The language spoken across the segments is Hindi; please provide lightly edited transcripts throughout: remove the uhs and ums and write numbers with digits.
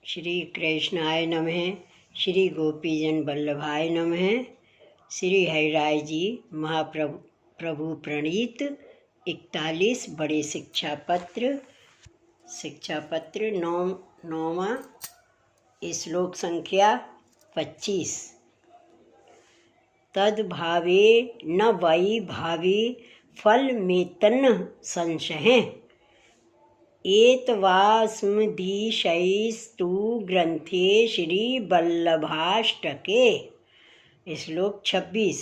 श्री कृष्णाय नमः। श्री गोपीजन वल्लभाय नमः। श्री हरिराय जी महाप्रभु प्रभु प्रणीत 41 बड़े शिक्षा पत्र नौवा श्लोक संख्या 25। तद्भावे न वै भावी फल में तन्न संशय एतवास्मदीशैस्तु ग्रंथे श्री वल्लभाष्टके। श्लोक 26।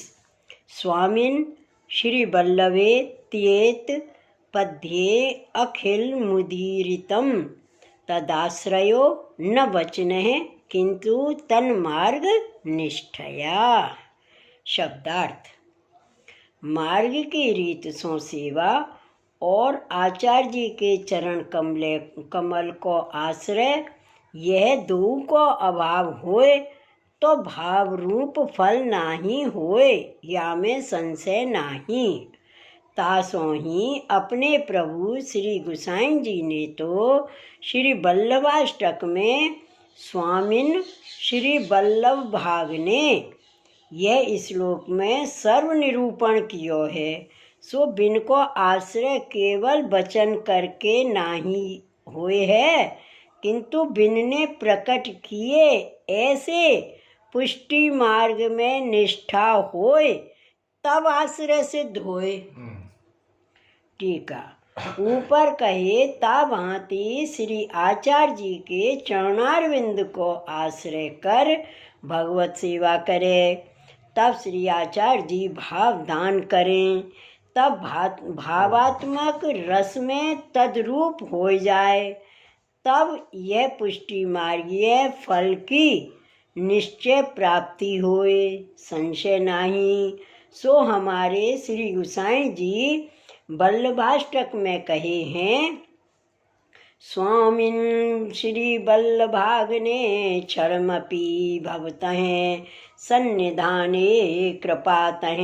स्वामिन् श्री वल्लभे त्येत पद्ये अखिल मुदीरितं तदाश्रयो न वचनः किंतु तन्मार्ग निष्ठया। शब्दार्थ। मार्ग की रीत सो सेवा और आचार्य जी के चरण कमल को आश्रय, यह दो को अभाव होए तो भाव रूप फल नाही होए, या में संशय नाही। तासों ही अपने प्रभु श्री गोसाई जी ने तो श्री वल्लभाष्टक में स्वामिन श्री वल्लभ भाग ने यह श्लोक में सर्व निरूपण कियो है। सो बिन को आश्रय केवल वचन करके नाही हुए है, किंतु बिन ने प्रकट किए ऐसे पुष्टि मार्ग में निष्ठा होए तब आश्रय सिद्ध होए। टीका। ऊपर कहे ता भांति श्री आचार्य जी के चरणारविंद को आश्रय कर भगवत सेवा करे, तब श्री आचार्य जी भाव दान करें, तब भावात्मक रस में तद्रूप हो जाए, तब यह पुष्टि मार्गीय फल की निश्चय प्राप्ति होए, संशय नहीं। सो हमारे श्री गोसाई जी वल्लभाष्टक में कहे हैं, स्वामिन् श्री वल्लभाग्ने क्षरमपि भवतः सन्निधाने कृपातः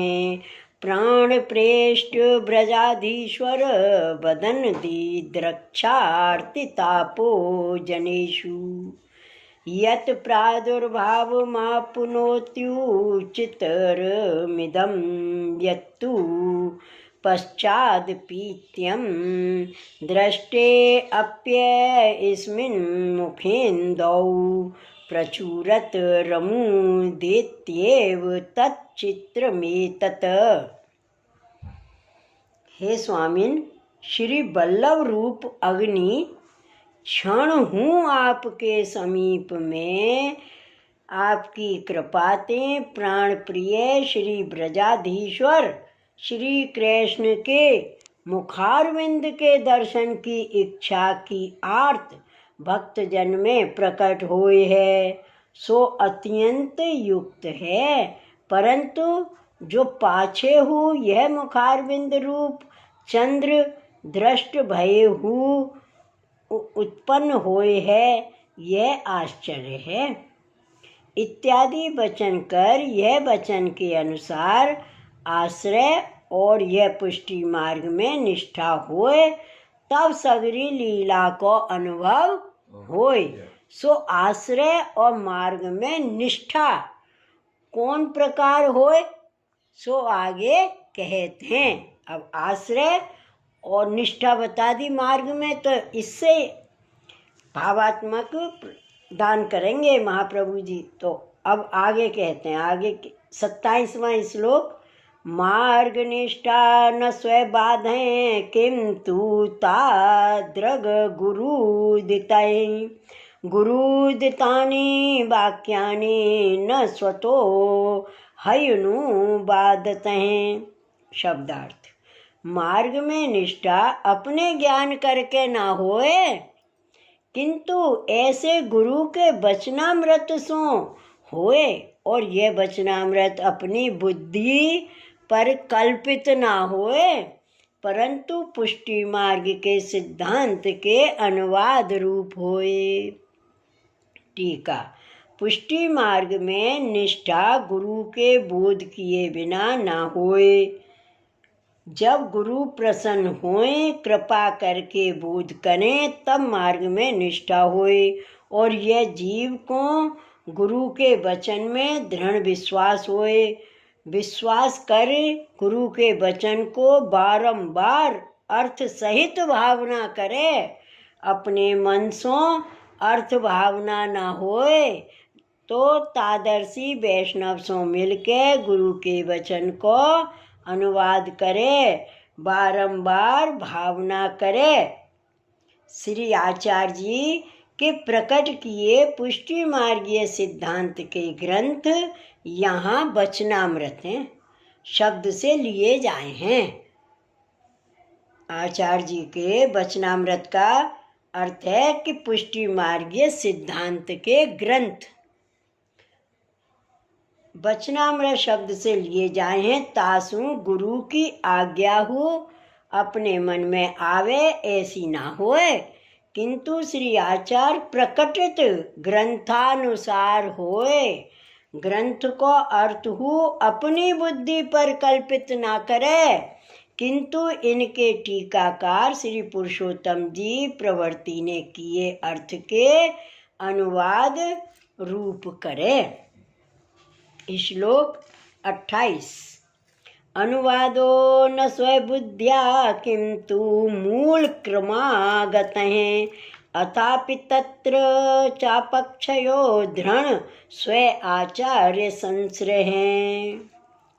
प्राण प्रेष्ठ ब्रजाधीश्वर वदन दीद्रक्षार्तितापो जनेषु यत् प्रादुर्भावमाप्नोत्युचितरमिदं यत्तु पश्चादपीत्यं दृष्टेऽप्यस्मिन् मुखेन्दौ प्रचुरत रमुदेत्येव तच्चित्रमेतत्। हे स्वामिन, श्री वल्लभ रूप अग्नि क्षण हूँ आपके समीप में, आपकी कृपाते प्राण प्रिय श्री ब्रजाधीश्वर श्री कृष्ण के मुखारविंद के दर्शन की इच्छा की आर्त भक्त जन में प्रकट हुए है। सो अत्यंत युक्त है, परंतु जो पाछे हु यह मुखारविंद रूप चंद्र दृष्ट भये हु उत्पन्न होए है, यह आश्चर्य है। इत्यादि वचन कर यह वचन के अनुसार आश्रय और यह पुष्टि मार्ग में निष्ठा होए, तब सगरी लीला को अनुभव होए। सो आश्रय और मार्ग में निष्ठा कौन प्रकार होए, सो आगे कहते हैं। अब आश्रय और निष्ठा बता दी मार्ग में, तो इससे भावात्मक दान करेंगे महाप्रभु जी। तो अब आगे कहते हैं, आगे 27वां श्लोक। मार्ग निष्ठा न स्व बाधे किंतु ताद्रग गुरुदितै गुरुदितानि वाक्यानि न स्वतो हयुनुबादतः। शब्दार्थ। मार्ग में निष्ठा अपने ज्ञान करके ना होए, किंतु ऐसे गुरु के वचनामृत सो होए, और यह वचनामृत अपनी बुद्धि पर कल्पित ना होए, परंतु पुष्टि मार्ग के सिद्धांत के अनुवाद रूप होए। टीका। पुष्टि मार्ग में निष्ठा गुरु के बोध किए बिना ना होए। जब गुरु प्रसन्न होए, कृपा करके बोध करें, तब मार्ग में निष्ठा होए, और यह जीव को गुरु के वचन में दृढ़ विश्वास होए। विश्वास कर गुरु के वचन को बारंबार अर्थ सहित भावना करे। अपने मन सो अर्थ भावना न होए तो तादर्शी वैष्णव सो मिलके गुरु के वचन को अनुवाद करे, बारंबार भावना करे। श्री आचार्य जी के प्रकट किए पुष्टि मार्गीय सिद्धांत के ग्रंथ यहाँ वचनामृत हैं, शब्द से लिए जाए हैं। आचार्य जी के वचनामृत का अर्थ है कि पुष्टि मार्गीय सिद्धांत के ग्रंथ। वचनामृत शब्द से लिए जाए हैं। तासु गुरु की आज्ञा हो अपने मन में आवे ऐसी ना होए, किंतु श्री आचार्य प्रकटित ग्रंथानुसार होए। ग्रंथ को अर्थ हो अपनी बुद्धि पर कल्पित ना करे, किंतु इनके टीकाकार श्री पुरुषोत्तम जी प्रवृत्ति ने किए अर्थ के अनुवाद रूप करे। श्लोक 28। अनुवादो न स्वबुद्ध्या किंतु मूल क्रमागतः अथापि तत्र चापक्षयो दृढ़ स्व आचार्य संश्रय हैं।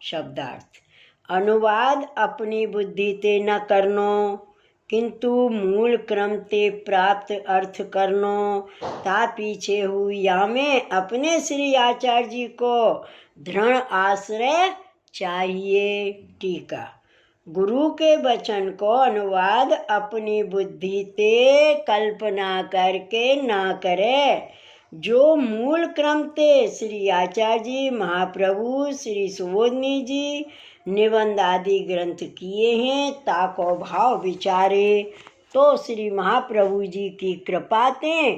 शब्दार्थ। अनुवाद अपनी बुद्धि ते न करनो, किंतु मूल क्रम ते प्राप्त अर्थ करनो। ता पीछे हुई या में अपने श्री आचार्य जी को दृढ़ आश्रय चाहिए। टीका। गुरु के वचन को अनुवाद अपनी बुद्धि ते कल्पना करके ना करे। जो मूल क्रम ते श्री आचार्य जी महाप्रभु श्री सुबोधनी जी निबंध आदि ग्रंथ किए हैं, ताको भाव विचारे तो श्री महाप्रभु जी की कृपा ते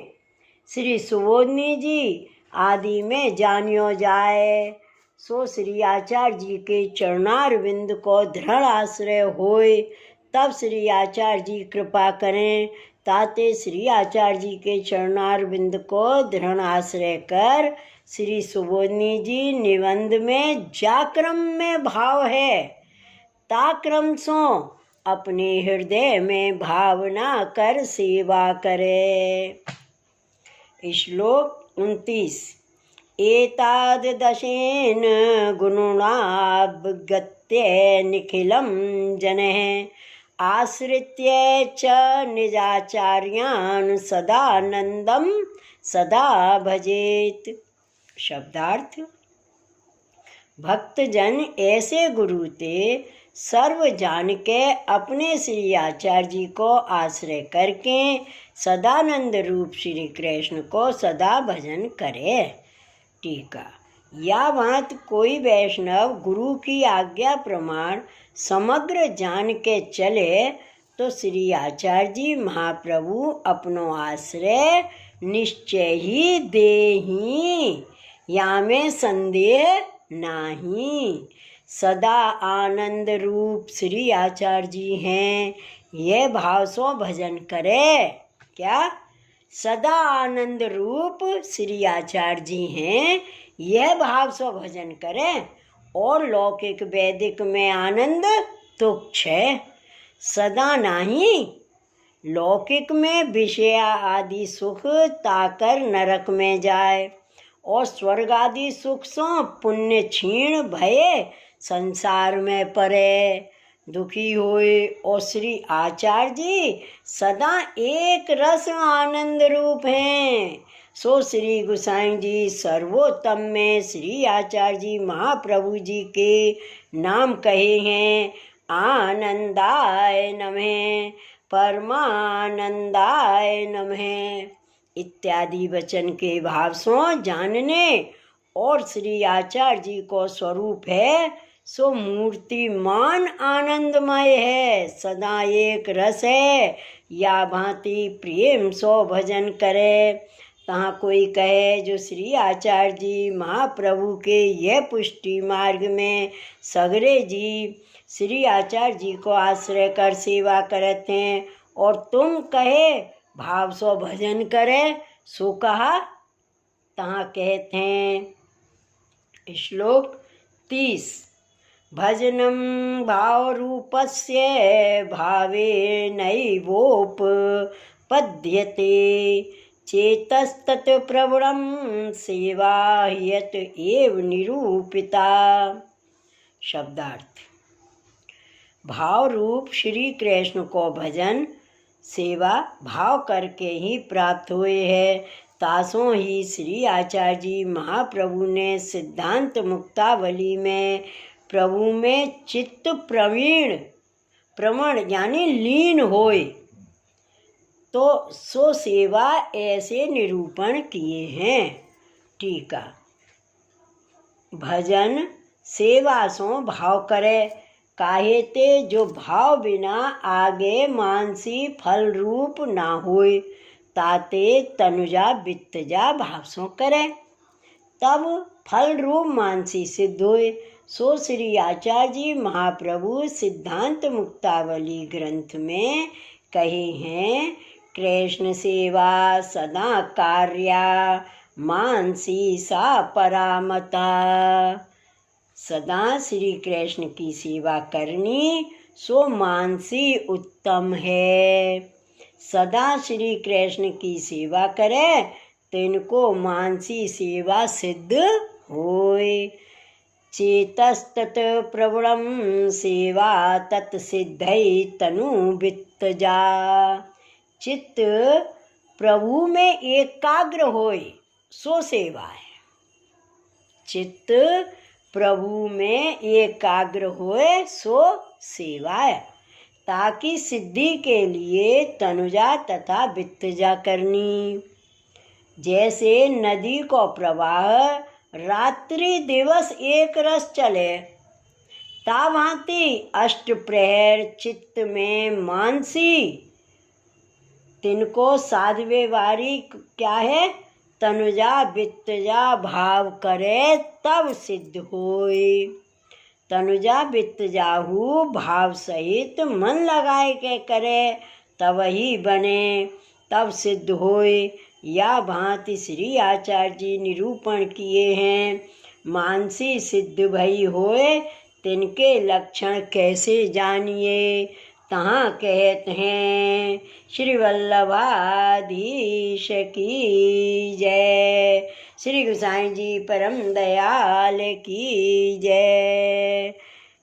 श्री सुबोधनी जी आदि में जानियो जाए। सो श्री आचार्य जी के चरणारविंद को दृढ़ आश्रय होए, तब श्री आचार्य जी कृपा करें। ताते श्री आचार्य जी के चरणारविंद को दृढ़ आश्रय कर श्री सुबोधनी जी निबंध में जाक्रम में भाव है, ताक्रम सो अपने हृदय में भावना कर सेवा करे। श्लोक 29। एतादशेन गुणावगत्य निखिलं जनः आश्रित्य च निजाचार्यान् सदानंदं सदा भजेत। शब्दार्थ। भक्तजन ऐसे गुरु ते सर्व जान के अपने श्री आचार्य जी को आश्रय करके सदानंद रूप श्री कृष्ण को सदा भजन करे। टीका। या बात कोई वैष्णव गुरु की आज्ञा प्रमाण समग्र जान के चले तो श्री आचार्य जी महाप्रभु अपनो आश्रय निश्चय ही देही, या में संदेह नहीं। सदा आनंद रूप श्री आचार्य जी हैं, यह भाव सो भजन करे। क्या? सदा आनंद रूप श्री आचार्य जी हैं, यह भाव सो भजन करें। और लौकिक वैदिक में आनंद तुच्छ है, सदा नहीं। लौकिक में विषय आदि सुख ताकर नरक में जाए, और स्वर्ग आदि सुख सो पुण्य क्षीण भये संसार में परे दुखी होए। और श्री आचार्य जी सदा एक रस आनंद रूप हैं। सो श्री गोसाई जी सर्वोत्तम में श्री आचार्य जी महाप्रभु जी के नाम कहे हैं। आनंदाय नमः, परमानंदाय नमः इत्यादि वचन के भाव सो जानने और श्री आचार्य जी को स्वरूप है सो मूर्तिमान आनंदमय है, सदा एक रस है। या भांति प्रेम सो भजन करे। तहाँ कोई कहे जो श्री आचार्य जी महाप्रभु के यह पुष्टि मार्ग में सगरे जी श्री आचार्य जी को आश्रय कर सेवा करते हैं, और तुम कहे भाव सो भजन करे, सो कहा। तहाँ कहते हैं श्लोक 30, भजनम भाव रूपस्य भावे नैवोपपद्यते चेतस्तत् प्रवणं सेवा यत एव निरूपिता। शब्दार्थ। भाव रूप श्री कृष्ण को भजन सेवा भाव करके ही प्राप्त हुए है। तासों ही श्री आचार्य जी महाप्रभु ने सिद्धांत मुक्तावली में प्रभु में चित्त प्रवण यानी लीन होए तो सो सेवा ऐसे निरूपण किए हैं। टीका। भजन सेवा सो भाव करे काहे ते जो भाव बिना आगे मानसी फल रूप ना होए ताते तनुजा वित्तजा भाव सो करे तब फल रूप मानसी सिद्ध होए। सो श्री आचार्य जी महाप्रभु सिद्धांत मुक्तावली ग्रंथ में कहे हैं, कृष्ण सेवा सदा कार्या मानसी सा परामता। सदा श्री कृष्ण की सेवा करनी सो मानसी उत्तम है। सदा श्री कृष्ण की सेवा करे तो इनको मानसी सेवा सिद्ध होए। चेतस्तत् प्रवणम सेवा तत्सिद्धै तनु वित्तजा। चित्त प्रभु में एकाग्र होए सो सेवा है। चित्त प्रभु में एकाग्र होए सो सेवा है, ताकि सिद्धि के लिए तनुजा तथा वित्तजा करनी। जैसे नदी को प्रवाह रात्रि दिवस एक रस चले ता भांति अष्ट प्रहर चित्त में मानसी तिनको साधवे वारी क्या है, तनुजा वित्तजा भाव करे तब सिद्ध होए। तनुजा वित्तजाहु भाव सहित मन लगाए के करे तब ही बने तब सिद्ध होए। या भांति श्री आचार्य जी निरूपण किए हैं। मानसी सिद्ध भई होए तिनके लक्षण कैसे जानिए। तहाँ कहते हैं, श्री वल्लभाधीश की जय, श्री गोसाई जी परम दयाल की जय।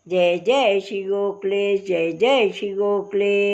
जय जय श्री गोखले, जय जय श्री गोखले।